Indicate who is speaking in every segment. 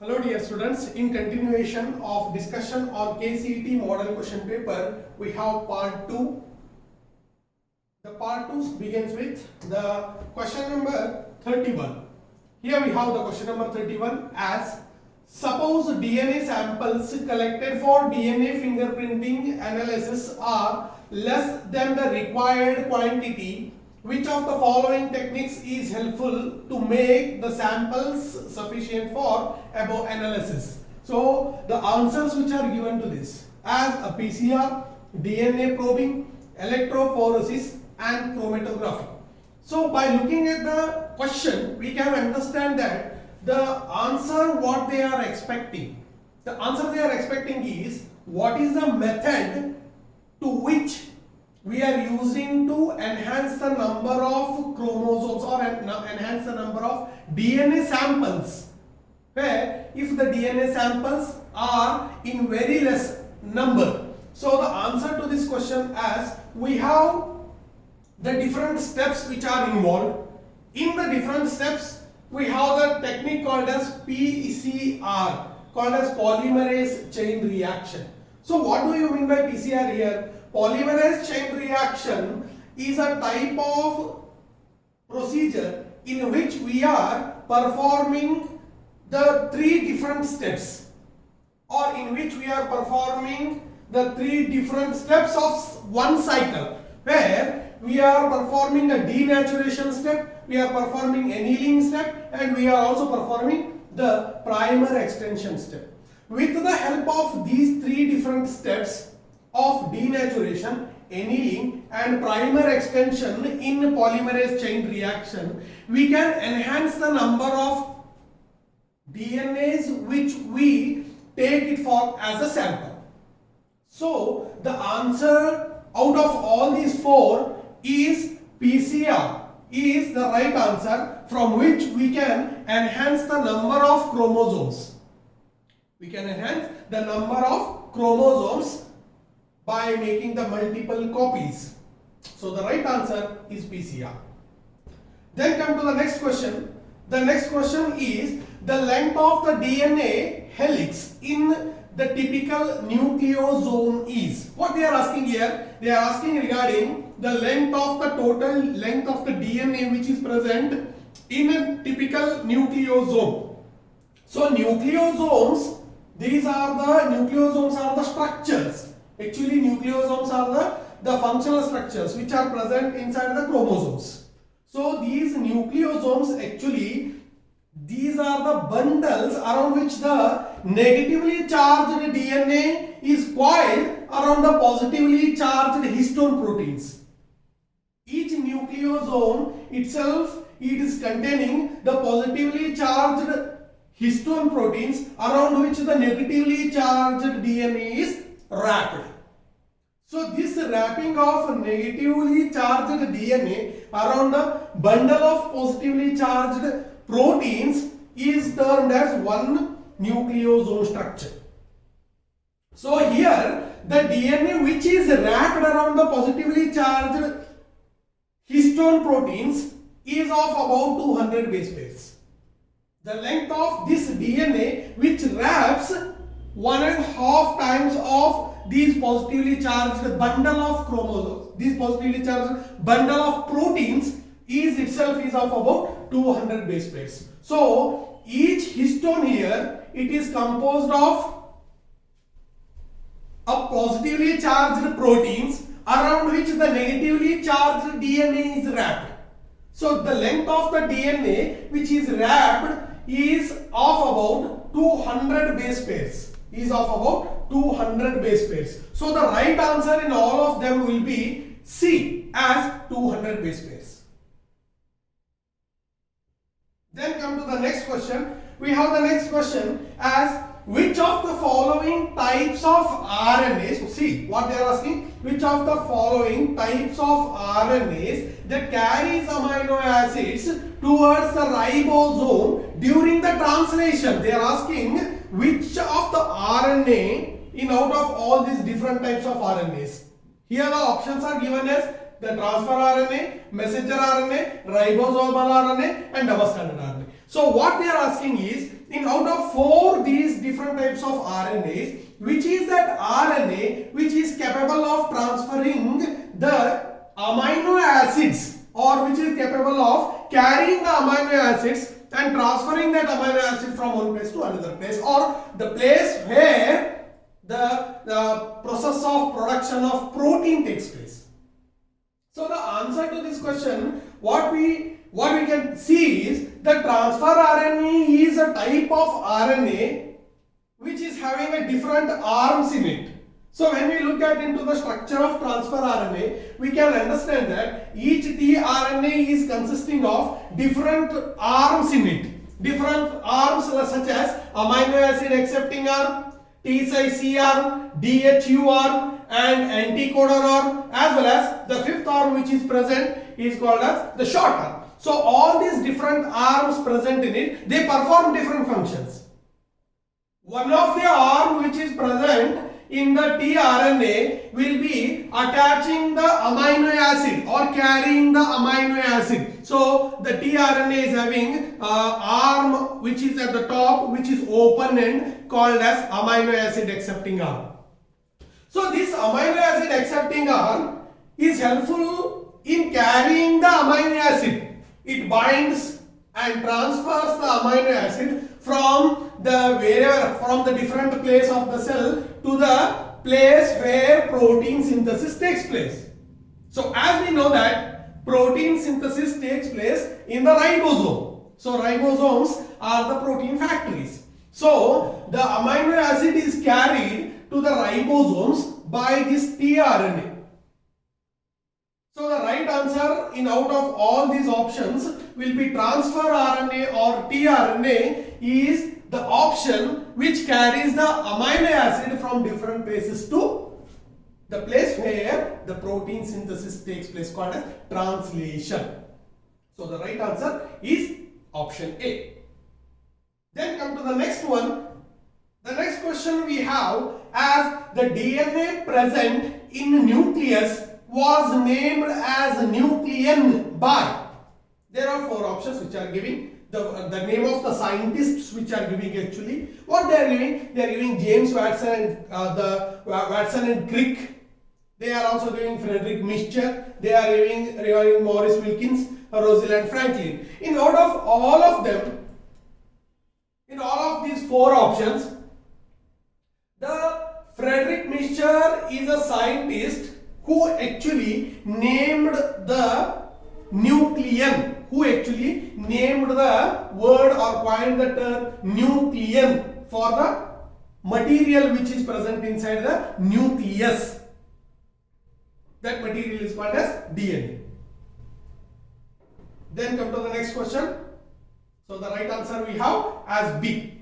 Speaker 1: Hello dear students, in continuation of discussion on KCET model question paper, we have part 2. The part 2 begins with the question number 31. Here we have the question number 31 as suppose DNA samples collected for DNA fingerprinting analysis are less than the required quantity. Which of the following techniques is helpful to make the samples sufficient for above analysis? So the answers which are given to this as a PCR, DNA probing, electrophoresis and chromatography. So by looking at the question, we can understand that the answer what they are expecting. The answer they are expecting is what is the method to which we are using to enhance the number of chromosomes or enhance the number of DNA samples, where if the DNA samples are in very less number. So the answer to this question as we have the different steps which are involved. In the different steps we have the technique called as PCR, called as polymerase chain reaction. So what do you mean by PCR here? Polymerase chain reaction is a type of procedure in which we are performing the three different steps, or in which we are performing the three different steps of one cycle, where we are performing a denaturation step, we are performing annealing step, and we are also performing the primer extension step. With the help of these three different steps of denaturation, annealing and primer extension in polymerase chain reaction, we can enhance the number of DNAs which we take it for as a sample. So the answer out of all these four is PCR is the right answer, from which we can enhance the number of chromosomes. We can enhance the number of chromosomes by making the multiple copies. So the right answer is PCR. Then come to the next question. The next question is the length of the DNA helix in the typical nucleosome is. What they are asking here? They are asking regarding the length of the total length of the DNA which is present in a typical nucleosome. So nucleosomes, nucleosomes are the structures. Actually, nucleosomes are the functional structures which are present inside the chromosomes. So these nucleosomes, actually these are the bundles around which the negatively charged DNA is coiled around the positively charged histone proteins. Each nucleosome itself, it is containing the positively charged histone proteins around which the negatively charged DNA is wrapped. So this wrapping of negatively charged DNA around a bundle of positively charged proteins is termed as one nucleosome structure. So here the DNA which is wrapped around the positively charged histone proteins is of about 200 base pairs. The length of this DNA which wraps 1.5 times of these positively charged bundle of chromosomes, these positively charged bundle of proteins is itself is of about 200 base pairs. So each histone here, it is composed of a positively charged proteins around which the negatively charged DNA is wrapped. So the length of the DNA which is wrapped is of about 200 base pairs. Is of about 200 base pairs. So the right answer in all of them will be C as 200 base pairs. Then come to the next question. We have the next question as which of the following types of RNAs, see what they are asking, which of the following types of RNAs that carries amino acids towards the ribosome during the translation. They are asking which of the RNA in out of all these different types of RNAs. Here the options are given as the transfer RNA, messenger RNA, ribosomal RNA, and double stranded RNA. So what they are asking is, in out of 4 these different types of RNAs, which is that RNA which is capable of transferring the amino acids, or which is capable of carrying the amino acids and transferring that amino acid from one place to another place, or the place where the process of production of protein takes place. So the answer to this question, what we can see is that transfer RNA is a type of RNA which is having a different arms in it. So when we look at into the structure of transfer RNA, we can understand that each tRNA is consisting of different arms in it. Different arms such as amino acid accepting arm, T-size arm, DHU arm, and anticodon arm, as well as the 5th arm which is present is called as the short arm. So all these different arms present in it, they perform different functions. One of the arm which is present in the tRNA will be attaching the amino acid or carrying the amino acid. So the tRNA is having arm which is at the top, which is open end, called as amino acid accepting arm. So this amino acid accepting arm is helpful in carrying the amino acid. It binds and transfers the amino acid from the different place of the cell to the place where protein synthesis takes place. So as we know that protein synthesis takes place in the ribosome. So ribosomes are the protein factories. So the amino acid is carried to the ribosomes by this tRNA. So the right answer in out of all these options will be transfer RNA or tRNA is the option which carries the amino acid from different places to the place where the protein synthesis takes place, called as translation. So the right answer is option A. Then come to the next one. The next question we have, as the DNA present in nucleus was named as nuclein by. There are 4 options which are giving the name of the scientists which are giving actually. What they are giving? They are giving James Watson and Watson and Crick. They are also giving Frederick Mischer. They are giving Maurice Wilkins, Rosalind Franklin. In out of all of them, in all of these 4 options, the Frederick Mischer is a scientist who actually named the nuclein, who actually named the word or coined the term nuclein for the material which is present inside the nucleus. That material is called as DNA. Then come to the next question. So the right answer we have as B.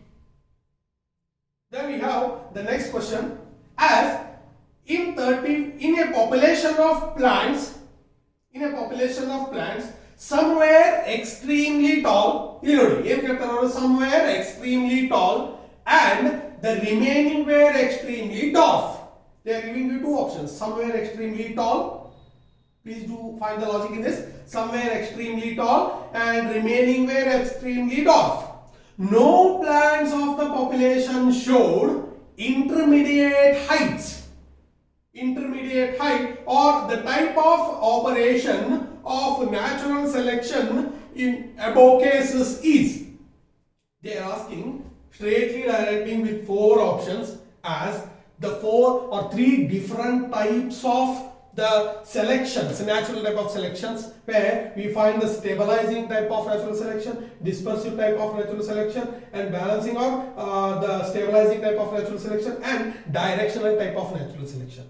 Speaker 1: Then we have the next question, as in a population of plants, somewhere extremely tall, somewhere extremely tall and the remaining were extremely dwarf. They are giving you 2 options, somewhere extremely tall. Please do find the logic in this. Somewhere extremely tall and remaining were extremely dwarf. No plants of the population showed intermediate height or the type of operation of natural selection in above cases is. They are asking straightly directing with 4 options, as the 4 or 3 different types of the selections, natural type of selections, where we find the stabilizing type of natural selection, dispersive type of natural selection, and balancing, or the stabilizing type of natural selection, and directional type of natural selection.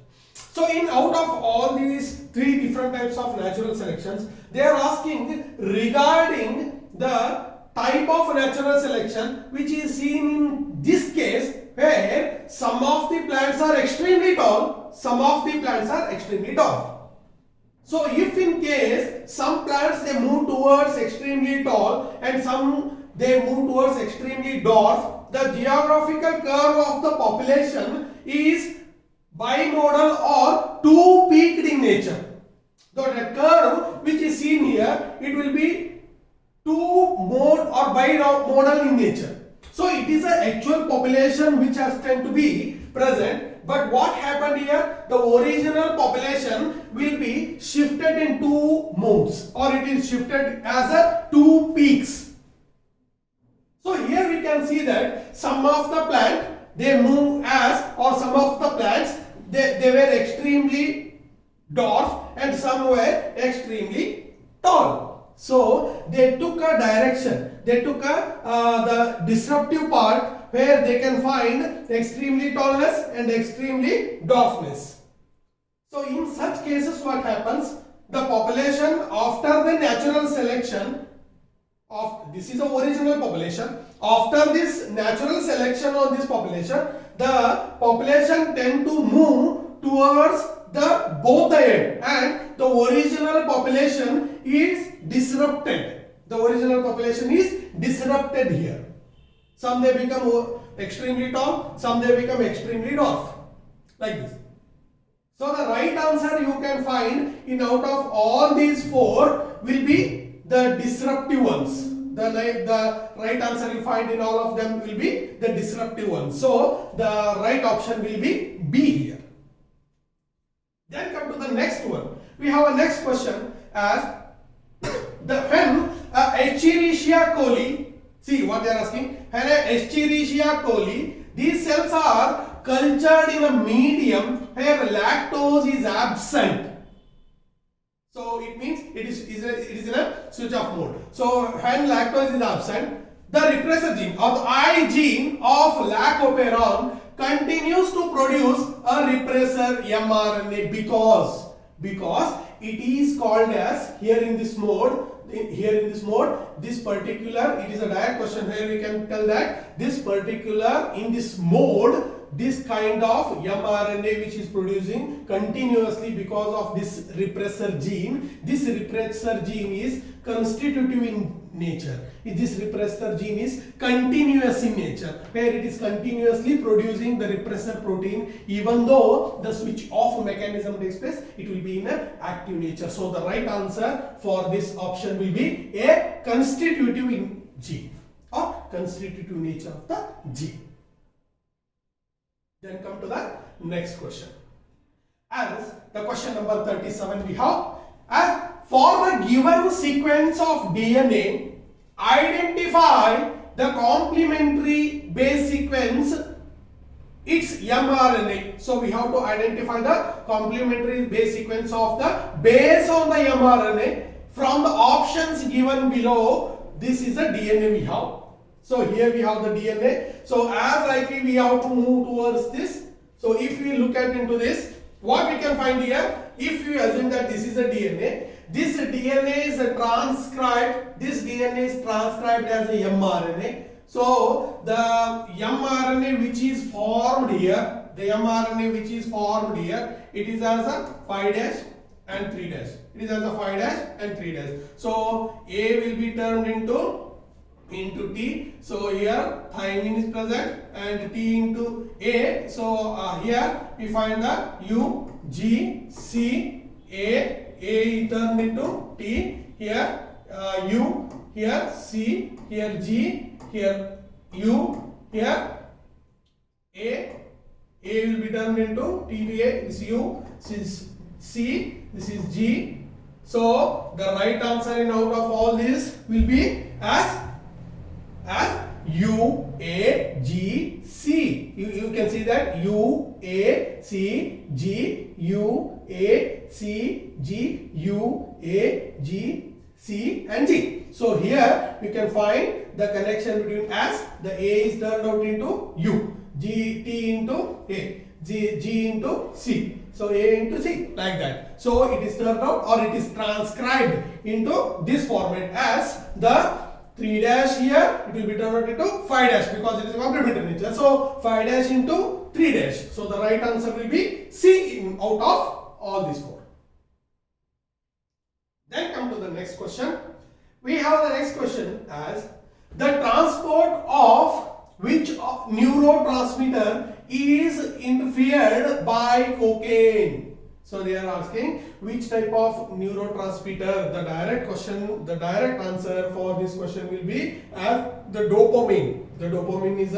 Speaker 1: So in out of all these 3 different types of natural selections, they are asking regarding the type of natural selection which is seen in this case, where some of the plants are extremely tall, some of the plants are extremely dwarf. So if in case some plants they move towards extremely tall and some they move towards extremely dwarf, the geographical curve of the population is bimodal or 2-peaked in nature. So the curve which is seen here, it will be two-mode or bimodal in nature. So it is an actual population which has tend to be present. But what happened here? The original population will be shifted in two modes, or it is shifted as a two peaks. So here we can see that some of the plant they move as, or some of the plants they were extremely dwarf and some were extremely tall. So they took a direction, they took the disruptive part where they can find extremely tallness and extremely dwarfness. So in such cases what happens? The population after the natural selection of, this is the original population, after this natural selection of this population, the population tend to move towards the both the end, and the original population is disrupted. The original population is disrupted here. Some they become extremely tall, some they become extremely dwarf, like this. So the right answer you can find in out of all these four will be the disruptive ones. The right answer you find in all of them will be the disruptive ones. So the right option will be B here. Then come to the next one. We have a next question as when Escherichia coli, see what they are asking, when Escherichia coli, these cells are cultured in a medium where lactose is absent. So it means it is in a switch off mode. So when lactose is absent, the repressor gene or the I gene of lactoperon continues to produce a repressor mRNA because it is called as here in this mode. This particular, it is a direct question where we can tell that this particular in this mode, this kind of mRNA which is producing continuously because of this repressor gene. This repressor gene is constitutive in nature. This repressor gene is continuous in nature, where it is continuously producing the repressor protein. Even though the switch off mechanism takes place, it will be in an active nature. So the right answer for this option will be a constitutive in gene or constitutive nature of the gene. Then come to the next question. As the question number 37 we have, as for the given sequence of DNA, identify the complementary base sequence, its mRNA. So we have to identify the complementary base sequence of the base on the mRNA from the options given below. This is the DNA we have. So here we have the DNA. So as likely we have to move towards this. So if we look at into this, what we can find here, if we assume that this is a DNA, this DNA is transcribed, this DNA is transcribed as a mRNA. So the mRNA which is formed here, the mRNA which is formed here, it is as a 5' and 3'. It is as a 5' and 3'. So A will be turned into T. So here thymine is present and T into A. So here we find the U, G, C, A turned into T. Here U, here C, here G, here U, here A will be turned into T to A. This is U, this is C, this is G. So the right answer in out of all this will be as U, A, G, C. You can see that U, A, C, G, U, A, C, G, U, A, G, C and G. So here we can find the connection between as the A is turned out into U, G, T into A, G into C. So A into C, like that. So it is turned out or it is transcribed into this format as the 3' here, it will be turned out into 5' because it is complementary nature. So 5' into 3'. So the right answer will be C in out of all these four. Then come to the next question. We have the next question as the transport of which neurotransmitter is interfered by cocaine. So they are asking which type of neurotransmitter. The direct question, the direct answer for this question will be as the dopamine. The dopamine is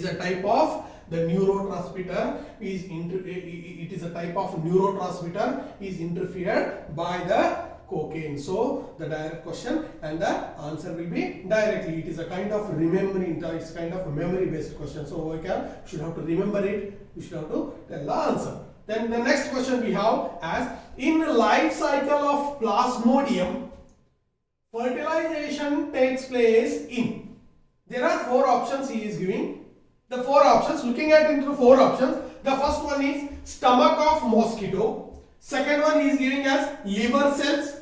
Speaker 1: a type of the neurotransmitter it is a type of neurotransmitter is interfered by the cocaine. So the direct question and the answer will be directly. It is a kind of remembering, it's kind of a memory based question. So we should have to remember it, we should have to tell the answer. Then the next question we have as in the life cycle of Plasmodium, fertilization takes place in. There are 4 options he is giving. The 4 options, looking at into the 4 options, the first one is stomach of mosquito, second one he is giving as liver cells,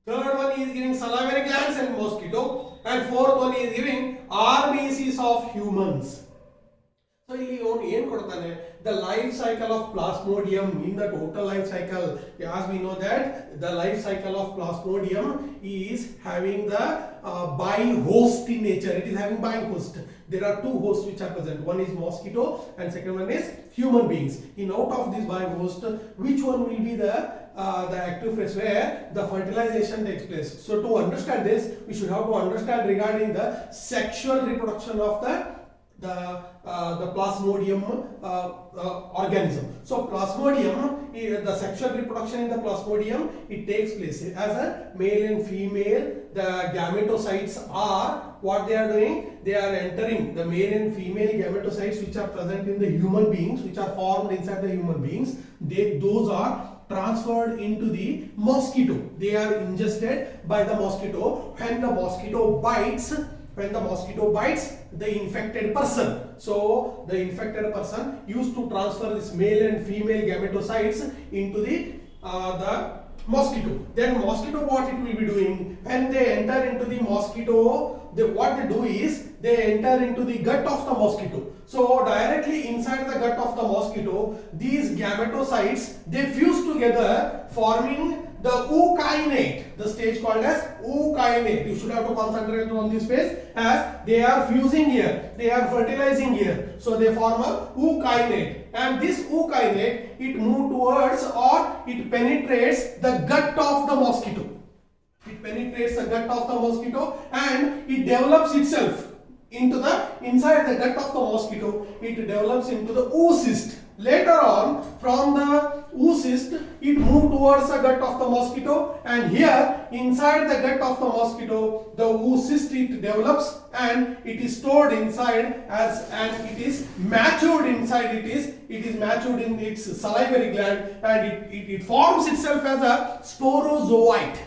Speaker 1: third one he is giving salivary glands and mosquito, and fourth one he is giving RBCs of humans. So ಇಲ್ಲಿ ಅವನು ಏನು ಕೊಡ್ತಾನೆ, the life cycle of Plasmodium. In the total life cycle, as we know that the life cycle of Plasmodium is having the bi-host in nature. It is having bi-host. There are 2 hosts which are present. One is mosquito and second one is human beings. In out of this bi-host, which one will be the active phase where the fertilization takes place? So to understand this, we should have to understand regarding the sexual reproduction of the Plasmodium organism. So Plasmodium, the sexual reproduction in the Plasmodium, it takes place as a male and female. The gametocytes are what they are doing, they are entering the male and female gametocytes which are present in the human beings, which are formed inside the human beings. Those are transferred into the mosquito. They are ingested by the mosquito. When the mosquito bites the infected person. So the infected person used to transfer this male and female gametocytes into the mosquito. Then mosquito, what it will be doing, when they enter into the mosquito, what they do is they enter into the gut of the mosquito. So directly inside the gut of the mosquito, these gametocytes, they fuse together, forming the ookinete, the stage called as ookinete. You should have to concentrate on this phase as they are fusing here, they are fertilizing here. So they form a ookinete, and this ookinete, it moves towards or it penetrates the gut of the mosquito. It penetrates the gut of the mosquito and it develops itself into the inside the gut of the mosquito. It develops into the oocyst. Later on, from the oocyst, it moves towards the gut of the mosquito, and here inside the gut of the mosquito, the oocyst it develops and it is stored inside and it is matured inside. It is matured in its salivary gland, and it forms itself as a sporozoite.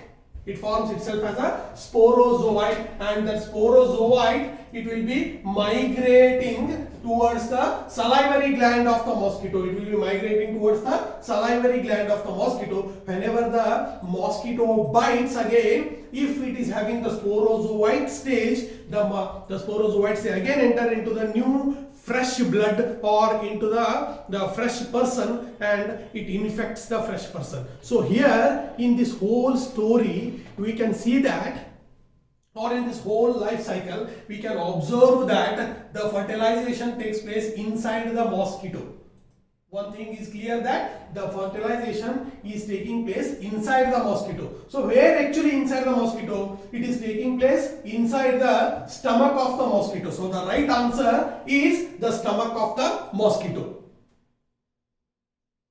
Speaker 1: It forms itself as a sporozoite, and that sporozoite, it will be migrating towards the salivary gland of the mosquito. It will be migrating towards the salivary gland of the mosquito. Whenever the mosquito bites again, if it is having the sporozoite stage, the sporozoites again enter into the new fresh blood or into the fresh person, and it infects the fresh person. So here in this whole story, we can see that, or in this whole life cycle, we can observe that the fertilization takes place inside the mosquito. One thing is clear, that the fertilization is taking place inside the mosquito. So where actually inside the mosquito? It is taking place inside the stomach of the mosquito. So the right answer is the stomach of the mosquito.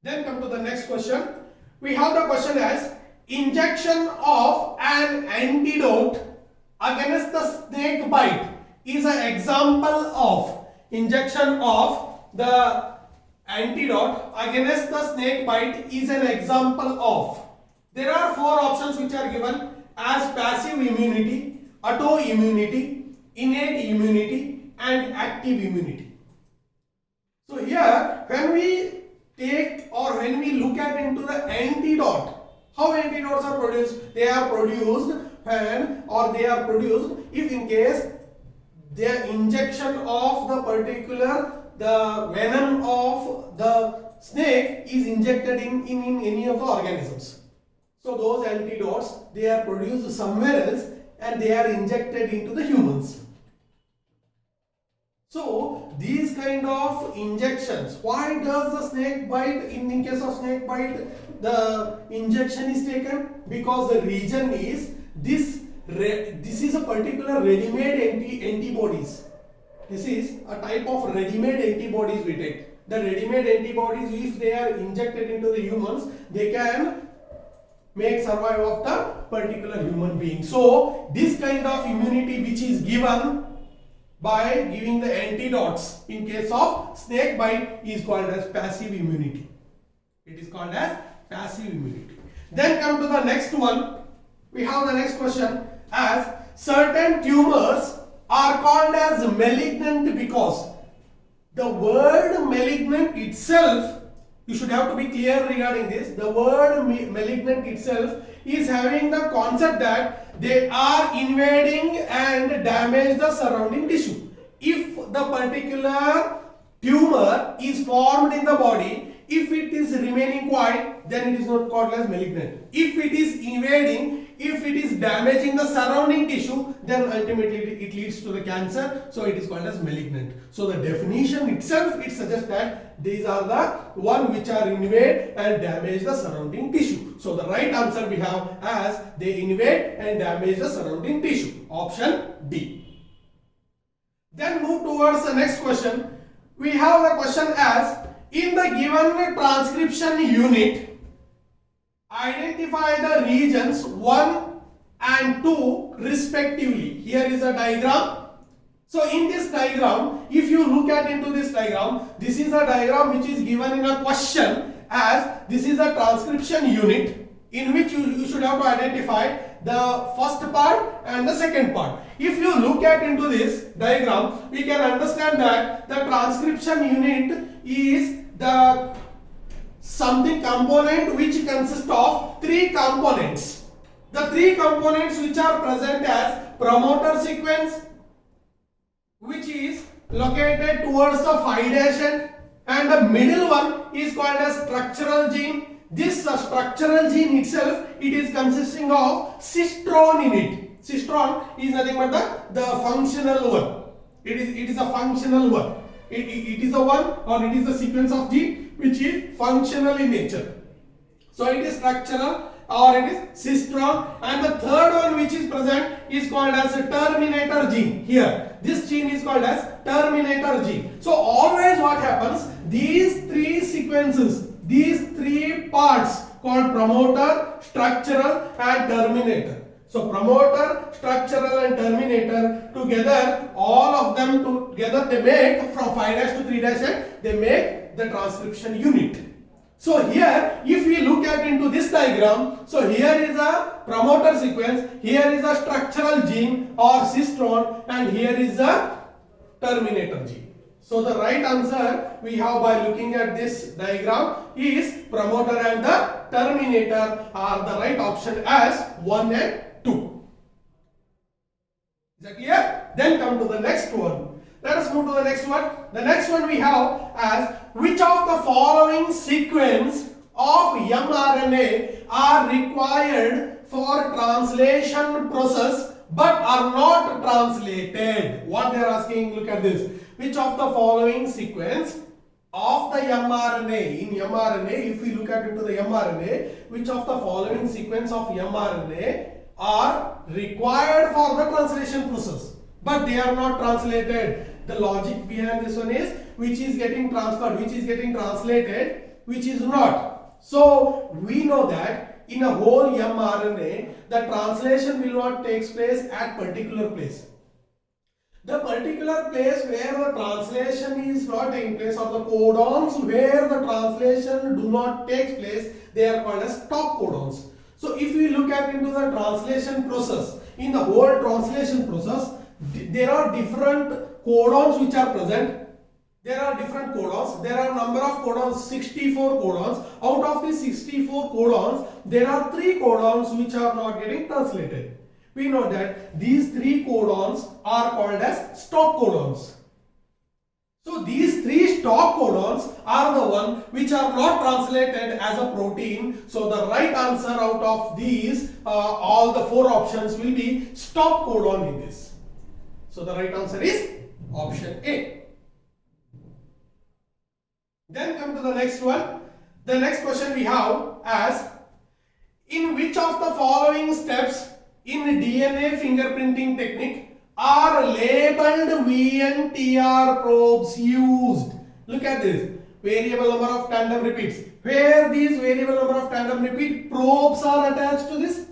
Speaker 1: Then come to the next question. We have the question as injection of an antidote against the snake bite is an example of. Injection of the antidote against the snake bite is an example of. There are 4 options which are given as passive immunity, autoimmunity, innate immunity, and active immunity. So here, when we take or when we look at into the antidote, how antidotes are produced? They are produced if in case the injection of the particular the venom of the snake is injected in any of the organisms. So those antidotes, they are produced somewhere else and they are injected into the humans. So these kind of injections, why does the snake bite, in case of snake bite, the injection is taken? Because the reason is this is a particular ready-made antibodies. This is a type of ready-made antibodies we take. The ready-made antibodies, if they are injected into the humans, they can make survival of the particular human being. So this kind of immunity which is given by giving the antidotes in case of snake bite is called as passive immunity. It is called as passive immunity. Then come to the next one. We have the next question as certain tumors are called as malignant because the word malignant itself, you should have to be clear regarding this. The word malignant itself is having the concept that they are invading and damage the surrounding tissue. If the particular tumor is formed in the body, if it is remaining quiet, then it is not called as malignant. If it is invading, if it is damaging the surrounding tissue, then ultimately it leads to the cancer. So it is called as malignant. So the definition itself, it suggests that these are the one which are invade and damage the surrounding tissue. So the right answer we have as they invade and damage the surrounding tissue. Option D. Then move towards the next question. We have the question as in the given transcription unit, identify the regions 1 and 2 respectively. Here is a diagram. So in this diagram, if you look at into this diagram, this is a diagram which is given in a question as this is a transcription unit in which you should have to identify the first part and the second part. If you look at into this diagram, we can understand that the transcription unit is the something component which consists of 3 components. The 3 components which are present as promoter sequence, which is located towards the 5' end, and the middle one is called as structural gene. This structural gene itself, it is consisting of cistron in it. Cistron is nothing but the functional one. It is a functional one. It is a one, or it is a sequence of gene which is functional in nature. So it is structural or it is cistron, and the third one which is present is called as a terminator gene. Here this gene is called as terminator gene. So always what happens, these 3 sequences, these 3 parts called promoter, structural and terminator. So promoter, structural and terminator together, all of them together they make from 5' to 3' end, they make the transcription unit. So here if we look at into this diagram, so here is a promoter sequence, here is a structural gene or cistron, and here is a terminator gene. So the right answer we have by looking at this diagram is promoter and the terminator are the right option as 1 and 2. Is that clear? Then come to the next one. Let us move to the next one. The next one we have as which of the following sequence of mRNA are required for translation process but are not translated? What they are asking, look at this. Which of the following sequence of the mRNA, in mRNA, if we look at into the mRNA, which of the following sequence of mRNA are required for the translation process but they are not translated? The logic behind this one is which is getting transferred, which is getting translated, which is not. So we know that in a whole mRNA, the translation will not take place at particular place. The particular place where the translation is not taking place, or the codons where the translation do not take place, they are called as stop codons. So if we look at into the translation process, in the whole translation process, there are different codons which are present. There are different codons. There are number of codons, 64 codons. Out of these 64 codons, there are 3 codons which are not getting translated. We know that these 3 codons are called as stop codons. So these 3 stop codons are the one which are not translated as a protein. So the right answer out of these, all the 4 options will be stop codon in this. So the right answer is option A. Then come to the next one. The next question we have as, in which of the following steps in DNA fingerprinting technique are labeled VNTR probes used? Look at this. Variable number of tandem repeats. Where these variable number of tandem repeat probes are attached to this?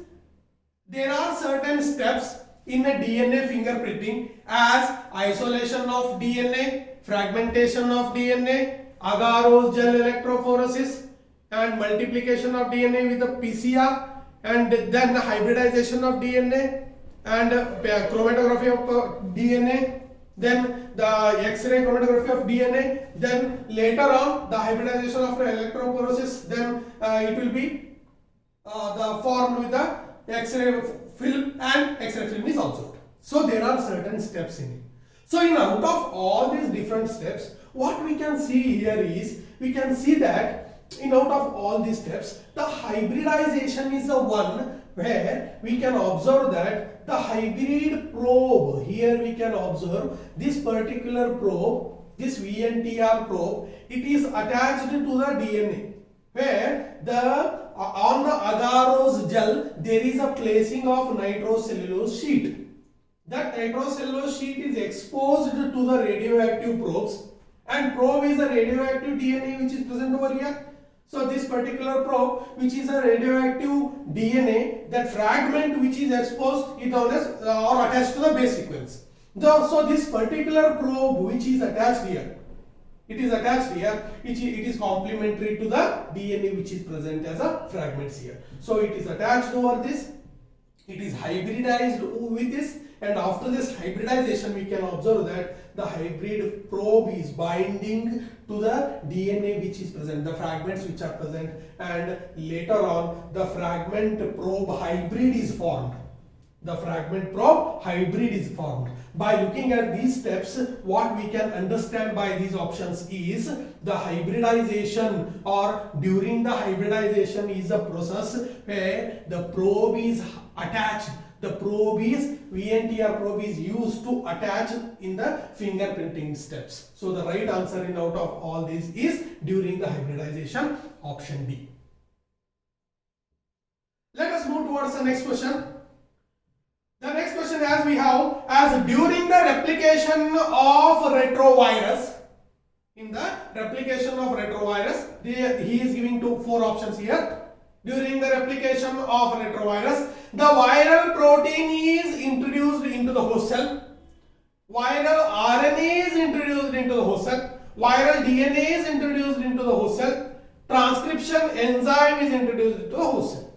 Speaker 1: There are certain steps in a DNA fingerprinting as isolation of DNA, fragmentation of DNA, agarose gel electrophoresis, and multiplication of DNA with a PCR, and then the hybridization of DNA and chromatography of DNA, then the X-ray chromatography of DNA, then later on the hybridization of electrophoresis, then it will be the formed with the X-ray film, and X-ray film is also. So there are certain steps in it. So in out of all these different steps, what we can see here is, we can see that in out of all these steps, the hybridization is the one where we can observe that the hybrid probe, here we can observe this particular probe, this VNTR probe, it is attached to the DNA, where the on the agarose gel there is a placing of nitrocellulose sheet. That nitrocellulose sheet is exposed to the radioactive probes, and probe is a radioactive DNA which is present over here. So this particular probe, which is a radioactive DNA, that fragment which is exposed is known as or attached to the base sequence. So this particular probe which is attached here, it is complementary to the DNA which is present as a fragments here. So it is attached over this, it is hybridized with this, and after this hybridization we can observe that the hybrid probe is binding to the DNA which is present, the fragments which are present, and later on the fragment probe hybrid is formed. The fragment probe hybrid is formed. By looking at these steps, what we can understand by these options is the hybridization, or during the hybridization is a process where the probe is attached. The probe is, VNTR probe is used to attach in the fingerprinting steps. So the right answer in out of all these is during the hybridization, option D. Let us move towards the next question. The next question as we have as during the replication of retrovirus, in the replication of retrovirus, he is giving four options here. During the replication of retrovirus, the viral protein is introduced into the host cell, viral RNA is introduced into the host cell, viral DNA is introduced into the host cell, transcription enzyme is introduced into the host cell.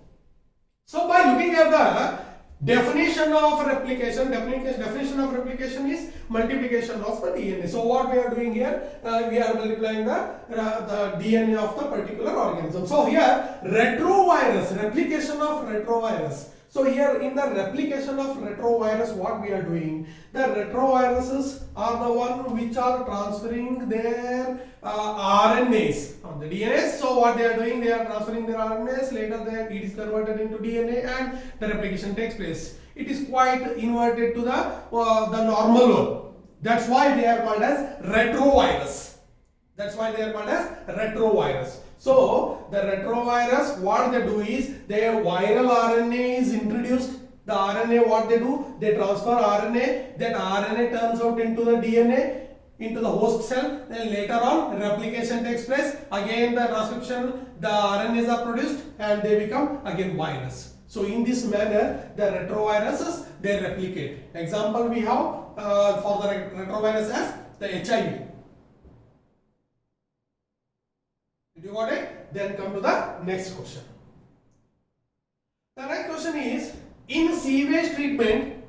Speaker 1: So by looking at the definition of replication, definition of replication is multiplication of the DNA. So what we are doing here, we are multiplying the DNA of the particular organism. So here retrovirus, replication of retrovirus. So here in the replication of retrovirus, what we are doing, the retroviruses are the one which are transferring their RNAs on the DNA. So what they are doing, they are transferring their RNAs, later it is converted into DNA and the replication takes place. It is quite inverted to the normal one. That's why they are called as retrovirus. So the retrovirus, what they do is, their viral RNA is introduced. The RNA, what they do, they transfer RNA, that RNA turns out into the DNA, into the host cell, then later on replication takes place, again the transcription, the RNAs are produced and they become again virus. So in this manner the retroviruses, they replicate. Example we have for the retrovirus as the HIV. Did you got it? Then come to the next question. The next question is, in sewage treatment,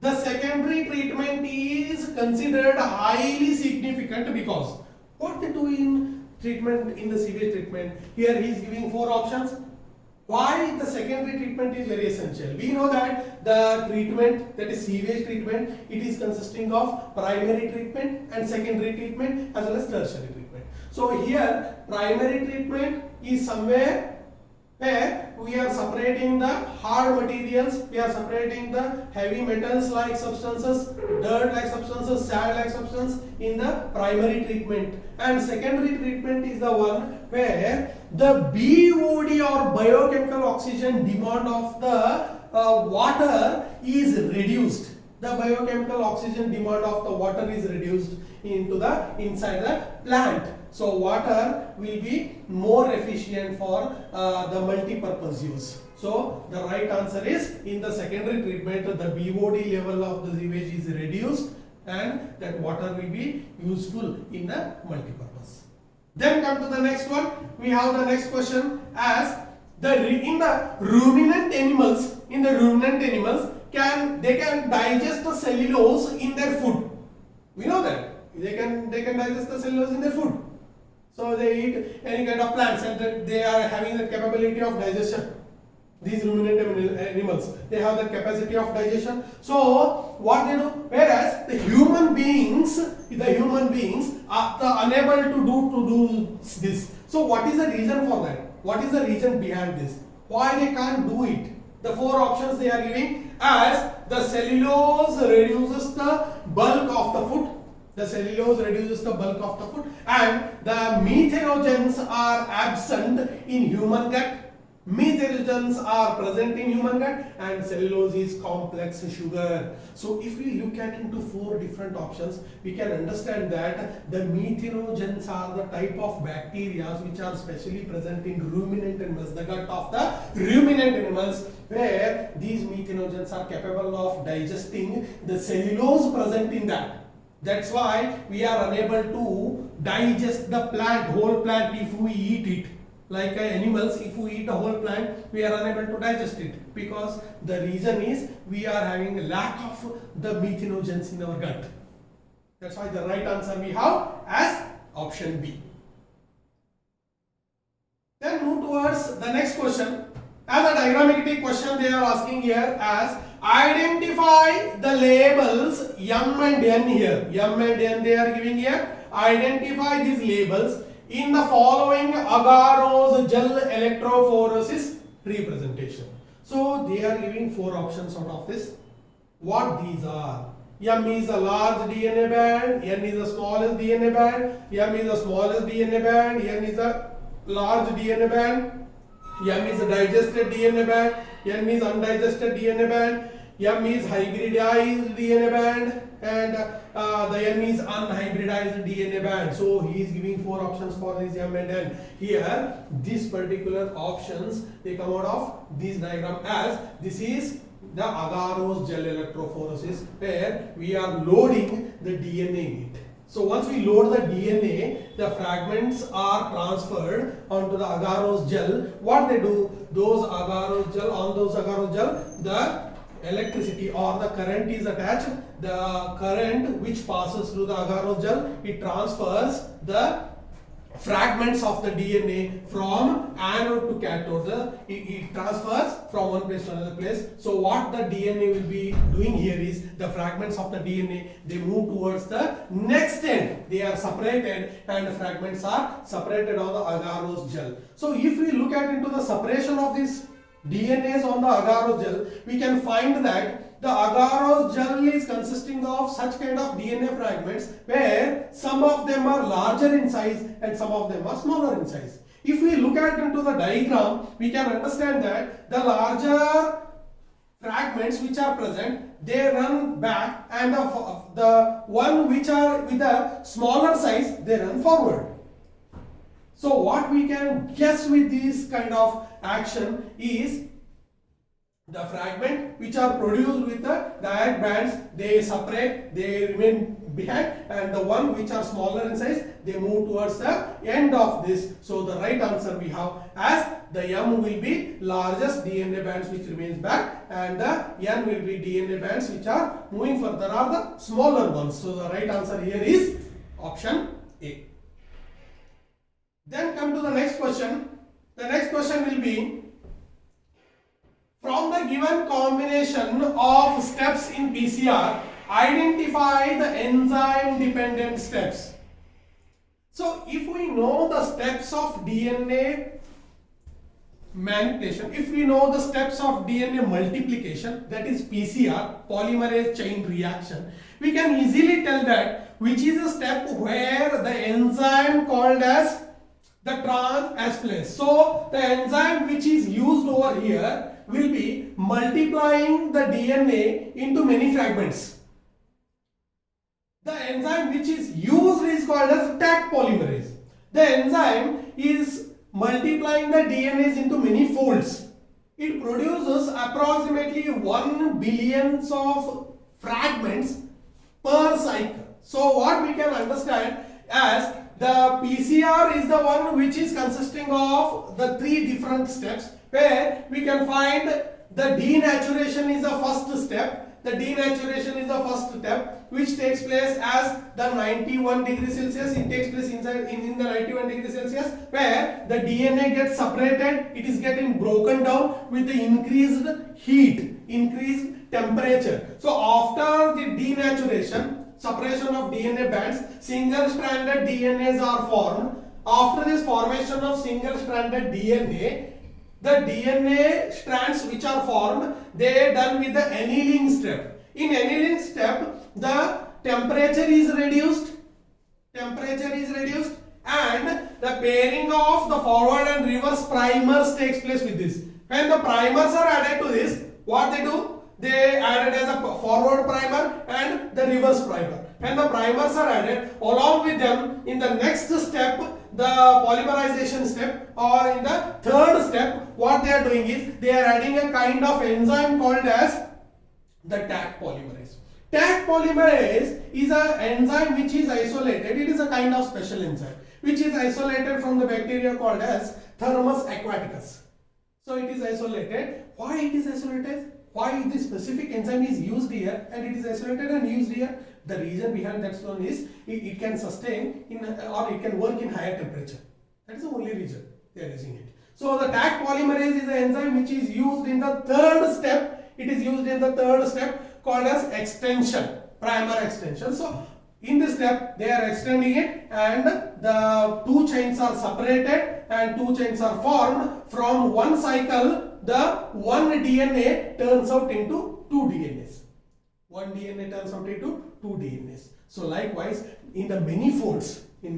Speaker 1: the secondary treatment is considered highly significant because what they do in treatment, in the sewage treatment, here he is giving four options. Why the secondary treatment is very essential? We know that the treatment, that is sewage treatment, it is consisting of primary treatment and secondary treatment as well as tertiary treatment. So here primary treatment is somewhere where we are separating the hard materials, we are separating the heavy metals like substances, dirt like substances, sand like substance in the primary treatment, and secondary treatment is the one where the BOD or biochemical oxygen demand of the water is reduced. The biochemical oxygen demand of the water is reduced into the inside the plant. So water will be more efficient for the multi-purpose use. So the right answer is in the secondary treatment the BOD level of the sewage is reduced and that water will be useful in the multi-purpose. Then come to the next one. We have the next question as in the ruminant animals can digest the cellulose in their food. We know that they can digest the cellulose in their food. So they eat any kind of plants and that they are having the capability of digestion. These ruminant animals, they have the capacity of digestion. So what they do, whereas the human beings are unable to do this. So what is the reason for that? What is the reason behind this? Why they can't do it? The four options they are giving as the cellulose reduces the bulk of the food. The cellulose reduces the bulk of the food and the methanogens are absent in human gut. Methanogens are present in human gut and cellulose is complex sugar. So if we look at into four different options, we can understand that the methanogens are the type of bacteria which are specially present in ruminant animals, the gut of the ruminant animals, where these methanogens are capable of digesting the cellulose present in that. That's why we are unable to digest the plant, whole plant if we eat it. Like animals, if we eat a whole plant, we are unable to digest it because the reason is we are having a lack of the methanogens in our gut. That's why the right answer we have as option B. Then move towards the next question. As a diagrammatic question they are asking here as identify the labels M and N here. M and N they are giving here. Identify these labels in the following agarose gel electrophoresis representation. So they are giving four options out of this. What these are? M is a large DNA band, N is the smallest DNA band, M is the smallest DNA band, N is a large DNA band, M is a digested DNA band, N is undigested DNA band, M is hybridized DNA band, and the N is unhybridized DNA band. So he is giving four options for this M and N. Here, these particular options they come out of this diagram as this is the agarose gel electrophoresis where we are loading the DNA in it. So once we load the DNA, the fragments are transferred onto the agarose gel. What they do, those agarose gel, the electricity or the current is attached. The current which passes through the agarose gel, it transfers the fragments of the DNA from anode to cathode. It transfers from one place to another place. So what the DNA will be doing here is the fragments of the DNA they move towards the next end. They are separated and the fragments are separated on the agarose gel. So if we look at into the separation of these DNAs on the agarose gel, we can find that the agarose gel is consisting of such kind of DNA fragments where some of them are larger in size and some of them are smaller in size. If we look at into the diagram, we can understand that the larger fragments which are present, they run back, and the one which are with a smaller size, they run forward. So what we can guess with this kind of action is the fragment which are produced with the direct bands, they separate, they remain behind, and the one which are smaller in size, they move towards the end of this. So the right answer we have as the M will be largest DNA bands which remains back, and the N will be DNA bands which are moving further are the smaller ones. So the right answer here is option A. Then come to the next question. The next question will be, from the given combination of steps in PCR, identify the enzyme dependent steps. So if we know the steps of DNA manipulation. If we know the steps of DNA multiplication, that is PCR, polymerase chain reaction, we can easily tell that which is a step where the enzyme called as the transasparase. So the enzyme which is used over here will be multiplying the DNA into many fragments. The enzyme which is used is called as Taq polymerase. The enzyme is multiplying the DNAs into many folds. It produces approximately 1 billion of fragments per cycle. So what we can understand as the PCR is the one which is consisting of the 3 different steps, where we can find the denaturation is the first step. The denaturation is the first step which takes place as the 91 degrees Celsius. It takes place inside in the 91 degrees Celsius, where the DNA gets separated. It is getting broken down with the increased heat, increased temperature. So after the denaturation, separation of DNA bands, single-stranded DNAs are formed. After this formation of single-stranded DNA, the DNA strands which are formed, they are done with the annealing step. In annealing step, the temperature is reduced, and the pairing of the forward and reverse primers takes place with this. When the primers are added to this, what they do? They added as a forward primer and the reverse primer. When the primers are added, along with them, in the next step, the polymerization step, or in the third step, what they are doing is they are adding a kind of enzyme called as the Taq polymerase. Taq polymerase is an enzyme which is isolated. It is a kind of special enzyme which is isolated from the bacteria called as Thermus aquaticus. So it is isolated. Why it is isolated? Why this specific enzyme is used here and it is isolated and used here? The reason behind that one is it can sustain in or it can work in higher temperature. That is the only reason they are using it. So the Taq polymerase is an enzyme which is used in the third step. It is used in the third step called as extension, primer extension. So in this step they are extending it and the 2 chains are separated and 2 chains are formed. From one cycle, the one DNA turns out into 2 DNAs. One DNA turns out into 2 DNAs. So likewise, in many folds, the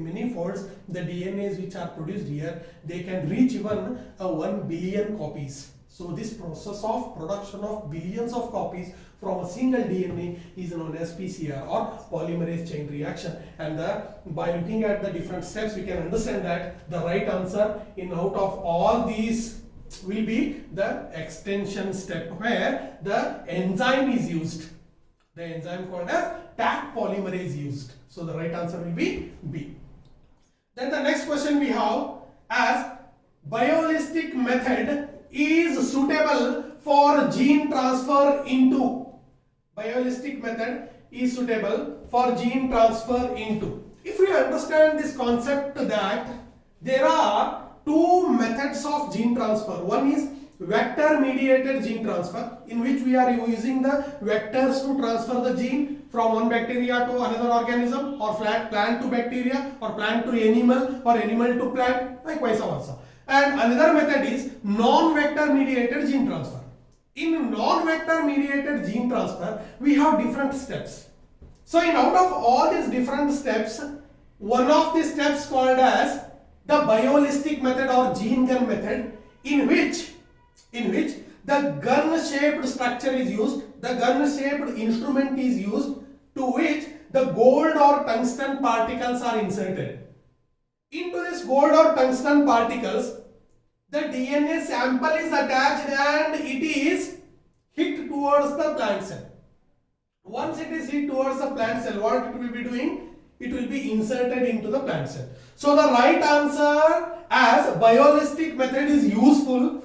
Speaker 1: DNAs which are produced here, they can reach even 1 billion copies. So this process of production of billions of copies from a single DNA is known as PCR, or polymerase chain reaction. And by looking at the different steps, we can understand that the right answer in out of all these will be the extension step, where the enzyme is used. The enzyme called as Taq polymerase used. So the right answer will be B. Then the next question we have as biolistic method is suitable for gene transfer into. Biolistic method is suitable for gene transfer into. If we understand this concept that there are 2 methods of gene transfer. One is vector mediated gene transfer, in which we are using the vectors to transfer the gene from one bacteria to another organism, or plant to bacteria, or plant to animal, or animal to plant, like vice versa. And another method is non-vector mediated gene transfer. In non-vector mediated gene transfer, we have different steps. So in out of all these different steps, one of the steps called as the biolistic method or gene gun method, in which the gun-shaped structure is used, the gun-shaped instrument is used, to which the gold or tungsten particles are inserted. Into this gold or tungsten particles, the DNA sample is attached and it is hit towards the plant cell. Once it is hit towards the plant cell, what it will be doing? It will be inserted into the plant cell. So the right answer as biolistic method is useful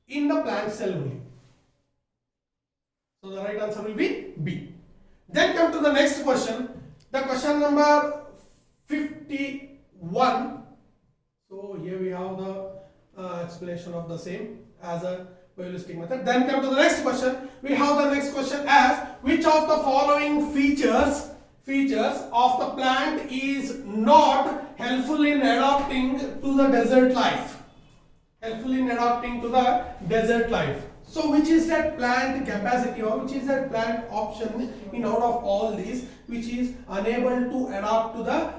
Speaker 1: in the plant cell only. So the right answer will be B. Then come to the next question. The question number 51. So here we have the explanation of the same as a biolistic method. Then come to the next question. We have the next question as which of the following features of the plant is not helpful in adapting to the desert life. helpful in adapting to the desert life. So which is that plant capacity, or which is that plant option in out of all these which is unable to adapt to the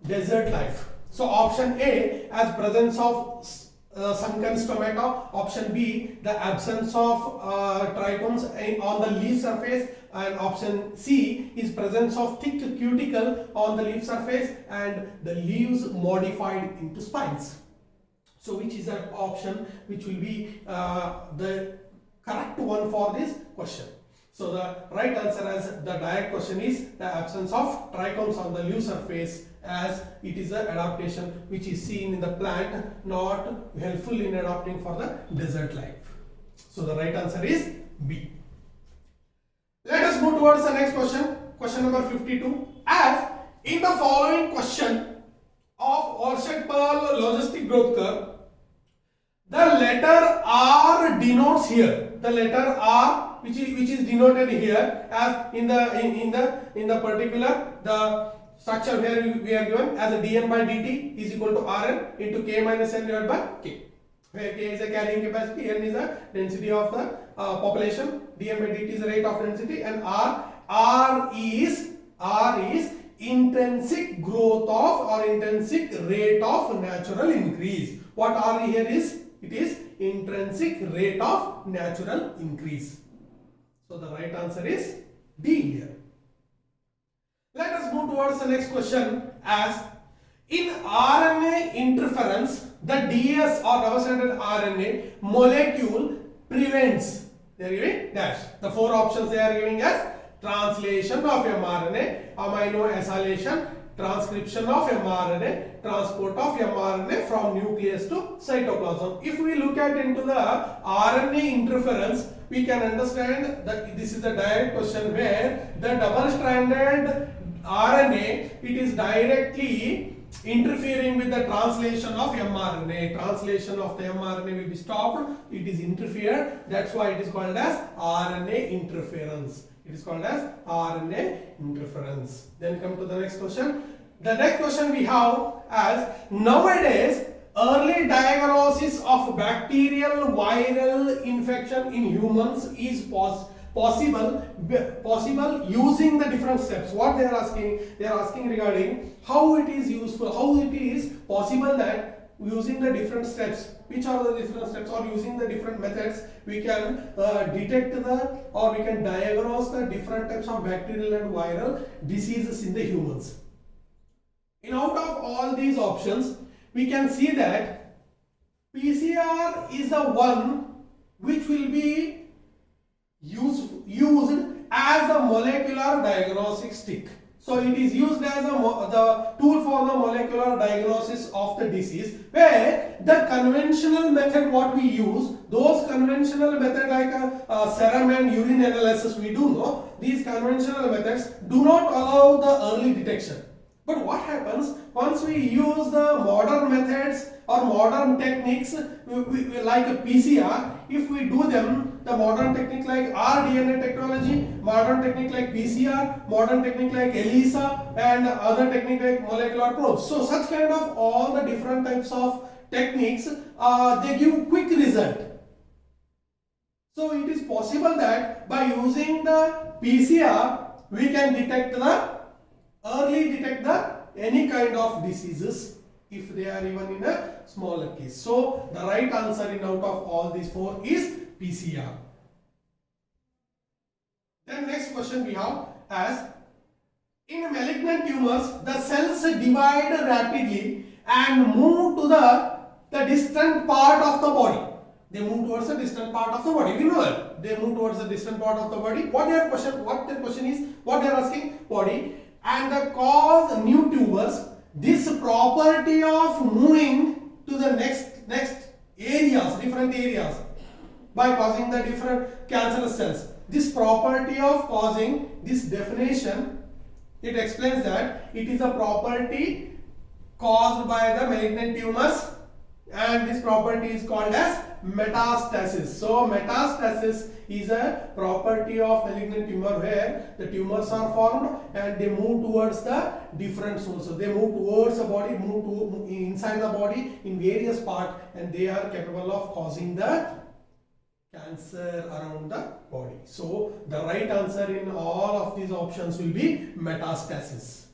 Speaker 1: desert life? So option A, as presence of sunken stomata. Option B, the absence of trichomes on the leaf surface. And option C is presence of thick cuticle on the leaf surface and the leaves modified into spines. So which is that option which will be the correct one for this question? So the right answer as the direct question is the absence of trichomes on the leaf surface, as it is an adaptation which is seen in the plant, not helpful in adapting for the desert life. So the right answer is B. Let us move towards the next question, question number 52. As in the following question of Orchard-Pearl logistic growth curve, the letter R denotes here. The letter R, which is denoted here as in the particular the structure where we are given as a dN by dt is equal to Rn into K minus N divided by K, where K is a carrying capacity, N is the density of the population, dN by dt is the rate of density, and R is intrinsic growth of or intrinsic rate of natural increase. What R here is? It is intrinsic rate of natural increase. So the right answer is D here. Let us move towards the next question. As in RNA interference, the DS or double-stranded RNA molecule prevents, they are giving dash. The four options they are giving as translation of mRNA, amino acylation, transcription of mRNA, transport of mRNA from nucleus to cytoplasm. If we look at into the RNA interference, we can understand that this is a direct question where the double-stranded RNA, it is directly interfering with the translation of mRNA. Translation of the mRNA will be stopped. It is interfered. That's why it is called as RNA interference. It is called as RNA interference. Then come to the next question. The next question we have as nowadays early diagnosis of bacterial viral infection in humans is possible using the different steps. What they are asking? They are asking regarding how it is useful, how it is possible that using the different steps, which are the different steps, or using the different methods, we can detect the or we can diagnose the different types of bacterial and viral diseases in the humans. In out of all these options, we can see that PCR is the one which will be used as a molecular diagnostic stick. So it is used as the tool for the molecular diagnosis of the disease, where the conventional method what we use, those conventional method like serum and urine analysis we do know, these conventional methods do not allow the early detection. But what happens once we use the modern methods or modern techniques like a PCR, if we do them, the modern technique like rDNA technology, modern technique like PCR, modern technique like ELISA, and other technique like molecular probes. So such kind of all the different types of techniques, they give quick result. So it is possible that by using the PCR, we can detect any kind of diseases if they are even in a smaller case. So the right answer in out of all these four is PCR. Then next question we have as in malignant tumors, the cells divide rapidly and move to the distant part of the body. They move towards the distant part of the body. We know that they move towards the distant part of the body. What their question is, what they are asking, body, and the cause new tumors. This property of moving to the next areas, different areas, by causing the different cancerous cells. This property of causing, this definition, it explains that it is a property caused by the malignant tumors, and this property is called as metastasis. So metastasis is a property of malignant tumor where the tumors are formed and they move towards the different sources. They move towards the body, move inside the body in various parts, and they are capable of causing the cancer around the body. So the right answer in all of these options will be metastasis.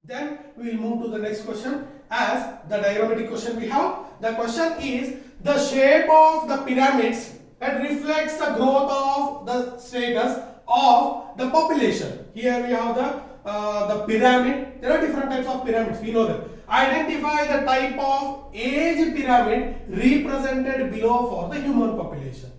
Speaker 1: Then we will move to the next question. As the diagrammatic question we have, the question is the shape of the pyramids that reflects the growth of the status of the population. Here we have the pyramid. There are different types of pyramids, we know that. Identify the type of age pyramid represented below for the human population.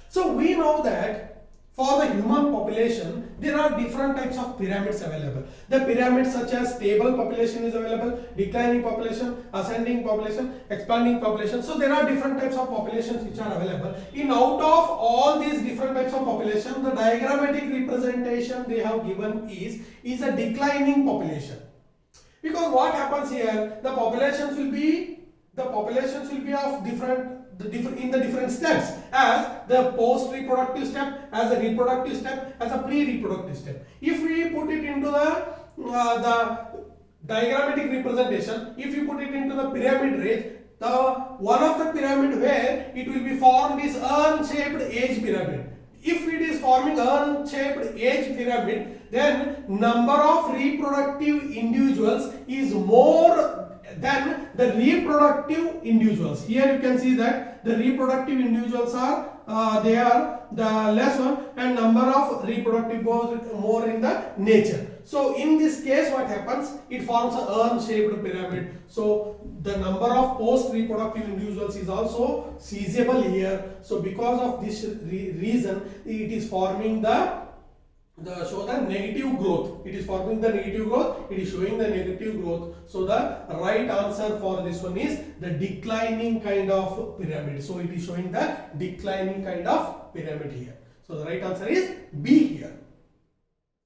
Speaker 1: So we know that for the human population, there are different types of pyramids available. The pyramids such as stable population is available, declining population, ascending population, expanding population. So there are different types of populations which are available. In out of all these different types of population, the diagrammatic representation they have given is a declining population. Because what happens here, the populations will be of different steps, as the post-reproductive step, as a reproductive step, as a pre-reproductive step. If we put it into the diagrammatic representation, if you put it into the pyramid range, the one of the pyramid where it will be formed is urn-shaped age pyramid. If it is forming urn-shaped age pyramid, then number of reproductive individuals is more than the reproductive individuals. Here you can see that the reproductive individuals are they are the less one, and number of reproductive goes more in the nature. So in this case what happens, it forms a urn-shaped pyramid. So the number of post-reproductive individuals is also seizable here. So because of this reason, it is forming the negative growth. It is forming the negative growth. It is showing the negative growth. So the right answer for this one is the declining kind of pyramid. So it is showing the declining kind of pyramid here. So the right answer is B here.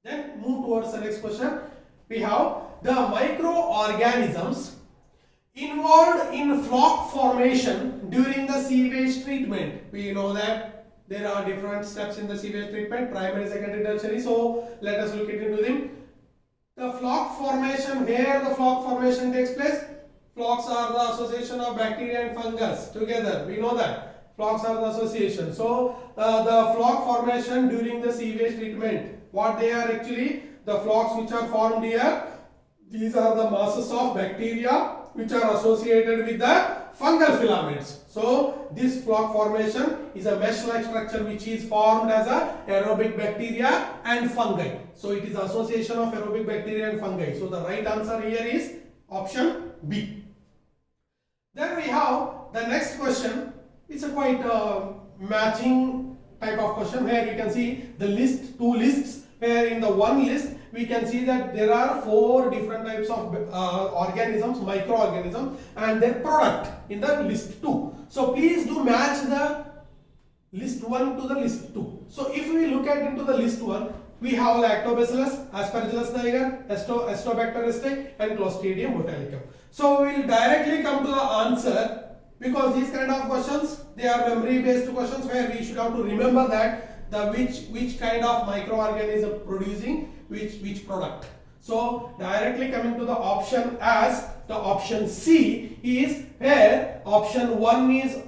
Speaker 1: Then move towards the next question. We have the microorganisms involved in flock formation during the sewage treatment. We know that there are different steps in the sewage treatment, primary, secondary, tertiary. So let us look into them. The flock formation, where the flock formation takes place, flocks are the association of bacteria and fungus together. We know that flocks are the association. So the flock formation during the sewage treatment, what they are actually, the flocks which are formed here, these are the masses of bacteria which are associated with the fungal filaments. So this flock formation is a mesh-like structure which is formed as a aerobic bacteria and fungi. So it is association of aerobic bacteria and fungi. So the right answer here is option B. Then we have the next question. It's a quite matching type of question where you can see the list, two lists, where in the one list we can see that there are 4 different types of organisms, microorganisms, and their product in the list 2. So please do match the list 1 to the list 2. So if we look at into the list 1, we have Lactobacillus, Aspergillus niger, Estobacter este, and Clostridium botulinum. So we will directly come to the answer, because these kind of questions, they are memory based questions where we should have to remember that the which kind of microorganism producing which product. So directly coming to the option as the option C is where option 1 is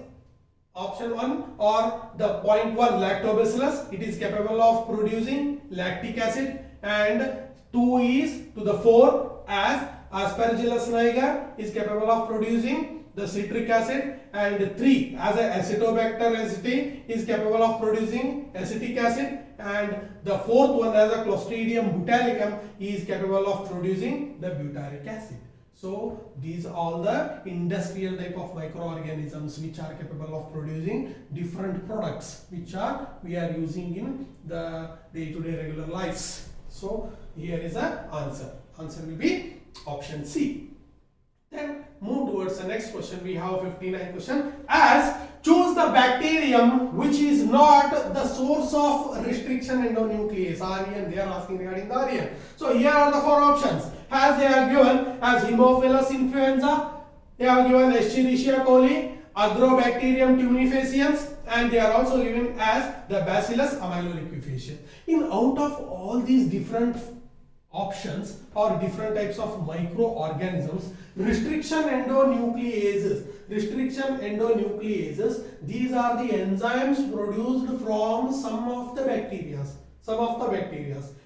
Speaker 1: option 1 or the point 1 Lactobacillus, it is capable of producing lactic acid, and 2 is to the 4 as Aspergillus niger is capable of producing the citric acid, and 3 as a Acetobacter aceti is capable of producing acetic acid, and the 4th one as a Clostridium botulinum is capable of producing the butyric acid. So these are all the industrial type of microorganisms which are capable of producing different products which we are using in the day-to-day regular lives. So here is the answer. Answer will be option C. Then move towards the next question. We have 59 question. As choose the bacterium which is not the source of restriction endonuclease, REN. They are asking regarding the REN. So here are the 4 options. As they are given as Haemophilus influenza, they are given Escherichia coli, Agrobacterium tumefaciens, and they are also given as the Bacillus aeruginosa. In out of all these different options or different types of microorganisms, restriction endonucleases, these are the enzymes produced from some of the bacteria,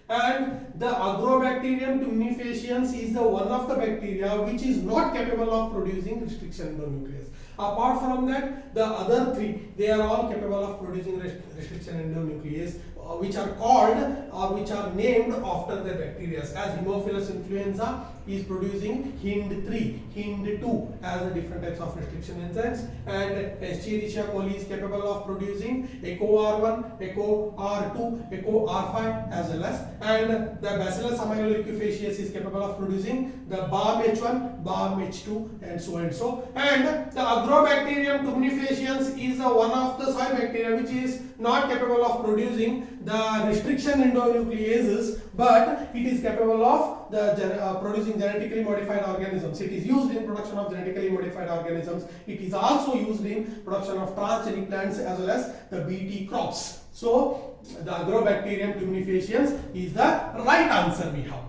Speaker 1: and the Agrobacterium tumefaciens is the one of the bacteria which is not capable of producing restriction endonuclease. Apart from that, the other three, they are all capable of producing restriction endonuclease, which are called or which are named after the bacteria. As Haemophilus influenza is producing HIND3, HIND2 as a different types of restriction enzymes, and Escherichia coli is capable of producing EcoR1, EcoR2, EcoR5 as well as, and the Bacillus aeruginosa is capable of producing the BAM-H1, BAM-H2 and so and so, and the Agrobacterium tumefaciens is one of the soil bacteria which is not capable of producing the restriction endonucleases, but it is capable of the producing genetically modified organisms. It is used in production of genetically modified organisms. It is also used in production of transgenic plants as well as the BT crops. So the Agrobacterium tumefaciens is the right answer we have.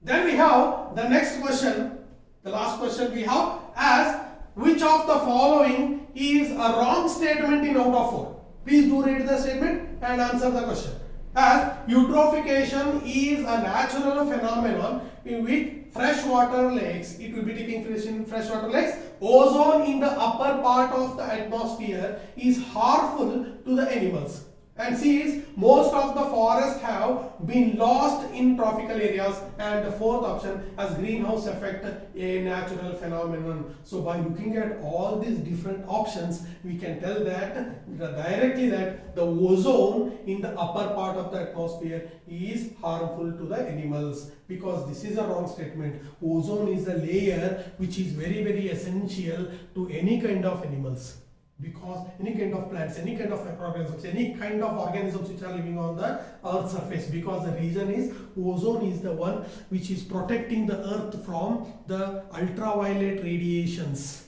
Speaker 1: Then we have the next question, the last question we have, as which of the following is a wrong statement in out of 4? Please do read the statement and answer the question. As eutrophication is a natural phenomenon in which freshwater lakes, it will be taking place in freshwater lakes, ozone in the upper part of the atmosphere is harmful to the animals. And C is most of the forests have been lost in tropical areas, and the fourth option as greenhouse effect, a natural phenomenon. So by looking at all these different options, we can tell that directly that the ozone in the upper part of the atmosphere is harmful to the animals, because this is a wrong statement. Ozone is a layer which is very, very essential to any kind of animals, because any kind of plants, any kind of microorganisms, any kind of organisms which are living on the earth's surface, because the reason is ozone is the one which is protecting the earth from the ultraviolet radiations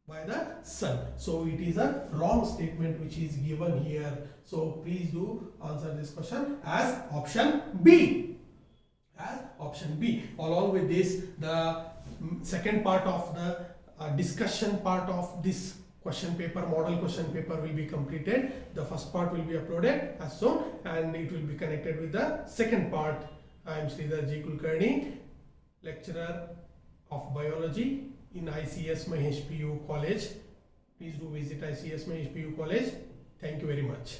Speaker 1: by the sun. So it is a wrong statement which is given here. So please do answer this question as option B. As option B. Along with this, the second part of the discussion part of this question paper, model question paper will be completed. The first part will be uploaded as soon, and it will be connected with the second part. I am Sridhar G. Kulkarni, lecturer of biology in ICS Mahesh PU College. Please do visit ICS Mahesh PU College. Thank you very much.